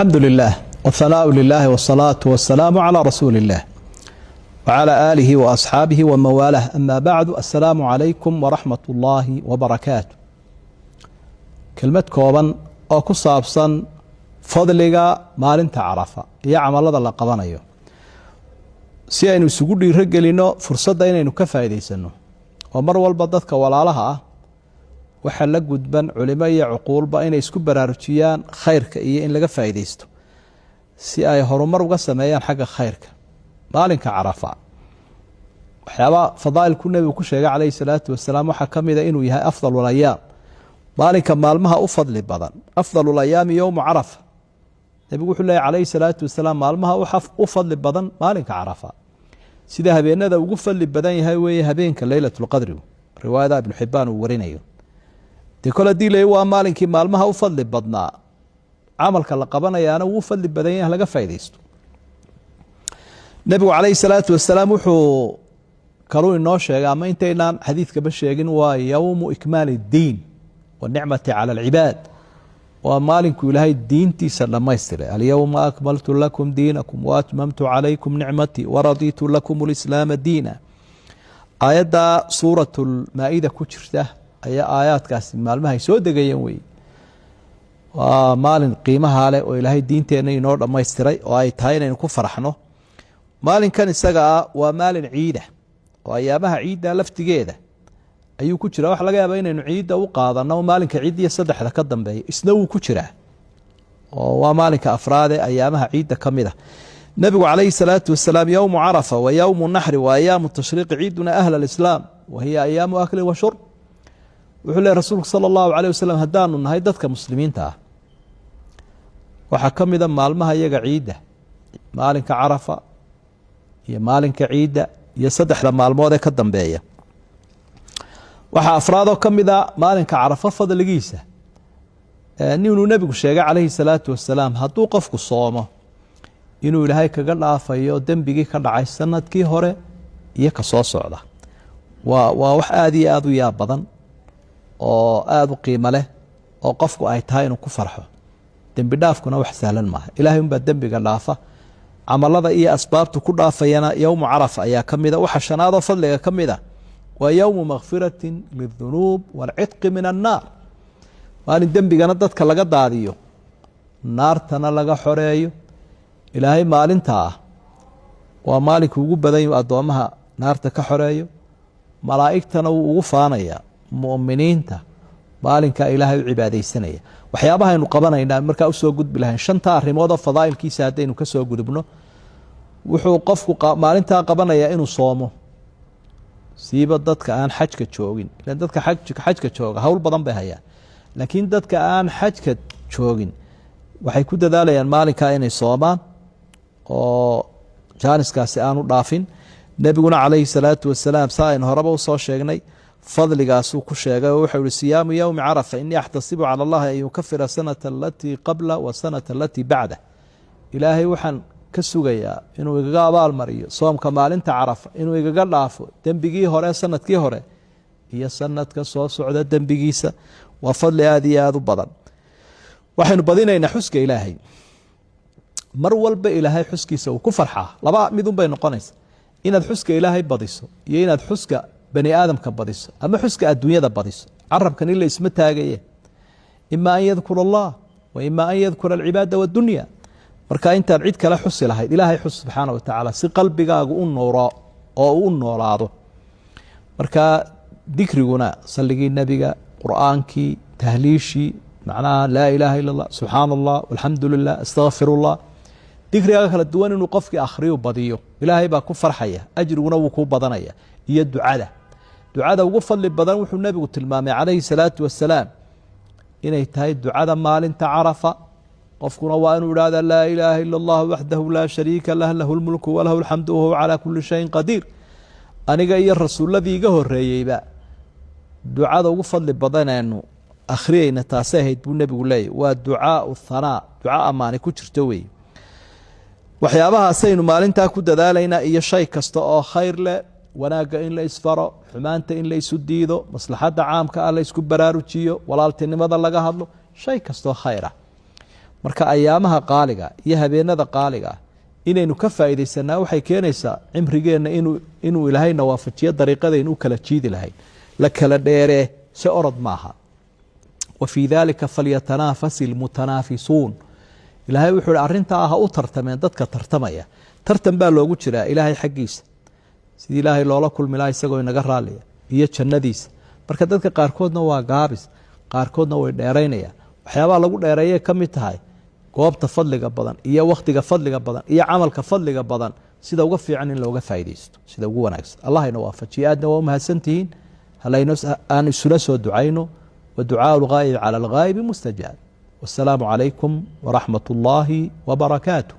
الحمد لله والثناء لله والصلاة والسلام على رسول الله وعلى آله وأصحابه ومن والاه. أما بعد، السلام عليكم ورحمة الله وبركاته. كلمة كوبان oo ku saabsan fadliga maalinta Carafa iyo camalada la qabanayo si aynu isugu dhiirigelino fursadda inaynu ka faa'iideysano oo mar walba dadka walaalaha ah waxa la gudban culimo iyo cuqulba inay isku baraarujiyaan khayrka iyo in laga faa'iideysto si ay horumar uga sameeyaan xagga khayrka maalinka Carafa. waxyaaba fadaa'ilku nabigu ku sheegay calayhi salaatu wasalaam waxa kamida inuu yahay afdalul ayaam, maalinka maalmaha u fadli badan. afdalul ayaam yawm Carafa, nabigu wuxuu leeyahay calayhi salaatu wasalaam maalmaha u fadli badan maalinka Carafa, sida habeenada ugu fadli badan yahay weeye habeenka laylatul qadri. riwaayada ibn Hibbaan uu warinayo kala diilay waa maalinkii maalmaha u fadli badnaa, camalka la qabanayaana uu fadli badan yahay laga faa'iideysto. nabigu calayhi salaatu wasalaam wuxuu kaloo inoo sheegay ama intaynaan xadiidka ba sheegin waa yawmu ikmaali diin wa nicmati cala alcibaad. waa maalinku ilaahay diintiisa dhamaystiray. alyawma akmaltu lakum diinakum wa atmamtu calaykum nicmatii waraditu lakum alislaama diina. aayadda suuratul maa'ida ku jirta ayaa aayaadkaasi maalmaha ay soo degayeen weeye. waa maalin qiimaha leh oo ilaahay diinteenna inoo dhamaystiray oo ay tahay inaynu ku faraxno. maalinkan isaga ah waa maalin ciida oo ayaamaha ciidda laftigeeda ayuu ku jiraa. waxa laga yaabaa inaynu ciidda u qaadano maalinka ciidda iyo saddexda ka dambeeya isna wuu ku jiraa oo waa maalinka afraad ee ayaamaha ciidda ka mid ah. nabigu calayhi salaatu wasalaam yowmu carafa wa yowmu naxri wa ayaamu tashriiqi ciiduna ahla alislaam wa hiya ayaamu akli wa shurb. wuxuu leeyahy rasuulku sala allahu calayh wasalam haddaanu nahay dadka muslimiinta ah waxaa ka mida maalmaha iyaga ciidda, maalinka carafa iyo maalinka ciidda iyo saddexda maalmood ee ka dambeeya. waxaa afraadoo ka mid a maalinka Carafa fadligiisa ninuu nebigu sheegay calayhi salaatu wasalaam hadduu qofku soomo inuu ilaahay kaga dhaafayo dembigii ka dhacay sanadkii hore iyo ka soo socda. waa wax aada iyo aada u yaab badan oo aada u qiimo leh oo qofku ay tahay inuu ku farxo. dembi dhaafkuna wax sahlan maaha, ilaahay unbaa dembiga dhaafa. camalada iyo asbaabtu ku dhaafayana yowmu Carafa ayaa ka mida. waxa shanaadoo fadliga ka mid a waa yowmu makfiratin lidunuub walcidqi min annaar. maalin dembigana dadka laga daadiyo naartana laga xoreeyo. ilaahay maalintaa ah waa maalinka ugu badan yahu addoommaha naarta ka xoreeyo. malaa'igtana wuu ugu faanayaa mu'miniinta maalinkaa ilaahay u cibaadaysanaya. waxyaabaha aynu qabanaynaa markaa usoo gudbi lahayn shanta arrimood oo fadaa'ilkiisa haddaynu ka soo gudubno. wuxuu qofku maalintaa qabanayaa inuu soomo, siiba dadka aan xajka joogin. ilan dadka xajka jooga hawl badan bay hayaan, laakiin dadka aan xajka joogin waxay ku dadaalayaan maalinkaa inay soomaan oo jaaniskaasi aanu dhaafin. nebiguna calayhi salaatu wasalaam saa aynu horeba usoo sheegnay fadligaasuu ku sheegay oo wuxuu ihi siyaamu yowmi carafa inii axtasibu cala allahi an yukafira sanata alatii qabla wa sanata alatii bacda. ilaahay waxaan ka sugayaa inuu igaga abaalmariyo soomka maalinta Carafa, inuu igaga dhaafo dembigii hore sanadkii hore iyo sanadka soo socda dembigiisa. waa fadli aada iyo aada u badan. waxaynu badinaynaa xuska ilaahay. mar walba ilaahay xuskiisa uu ku farxaa. laba midun bay noqonaysa, inaad xuska ilaahay badiso iyo inaad xuska bani aadamka badiso ama xuska adduunyada badiso. carabkan ila isma taagaye, ima an yadkura allah wa ima an yadkura alcibaada wadunya. marka intaad cid kale xusi lahayd ilaahay xus subxaana wa tacaala si qalbigaagu u nooro oo u noolaado. marka dikriguna salligii nebiga, qur'aankii, tahliishii, macnaha laa ilaaha ila allah, subxaana allah, alxamdu lilah, astaqfirullah. dikriga kala duwan inuu qofkii akhriyu badiyo ilaahay baa ku farxaya, ajriguna wuu kuu badanaya. iyo ducada ugu fadli badan wuxuu nebigu tilmaamay calayhi salaatu wasalaam inay tahay ducada maalinta Carafa. qofkuna waa inuu idhahda laa ilaaha ila allah waxdahu laa shariika lah lahu lmulku walahu alxamdu wahuwa calaa kuli shayin qadiir. aniga iyo rasuuladii iga horeeyeyba ducada ugu fadli badanaynu akhriyeyna taasay ahayd buu nebigu leeyahy. waa ducaau thanaa, duca ammaani ku jirto weeye. waxyaabahaasaynu maalintaa ku dadaalaynaa iyo shay kasta oo khayr leh, wanaagga in la isfaro, xumaanta in la isu diido, maslaxadda caamka ah la isku baraarujiyo, walaaltinimada laga hadlo, shay kastoo khayr ah. marka ayaamaha qaaliga iyo habeenada qaaliga inaynu ka faa'iideysanaa waxay keenaysaa cimrigeenna inuu ilaahayna waafajiyo dariiqadaynu u kala jiidi lahayn la kala dheeree si orod maaha wafii dalika falyatanafasi lmutanaafisuun ilaahay wuxuu hi arrintaa ha u tartameen dadka tartamaya tartan baa loogu jiraa ilaahay xaggiisa sidii ilaahay loola kulmi laha isagoo inaga raaliya iyo jannadiisa marka dadka qaarkoodna waa gaabis qaarkoodna way dheeraynayaan waxyaabaha lagu dheereeyay ka mid tahay goobta fadliga badan iyo wakhtiga fadliga badan iyo camalka fadliga badan sida uga fiican in looga faa'iidaysto sida ugu wanaagsan allah ina waafajiyo aadna waa u mahadsantihiin aan isula soo ducayno waducaau lghaayib cala alghaayibi mustajaab wassalaamu calaykum waraxmat ullaahi wabarakaatuh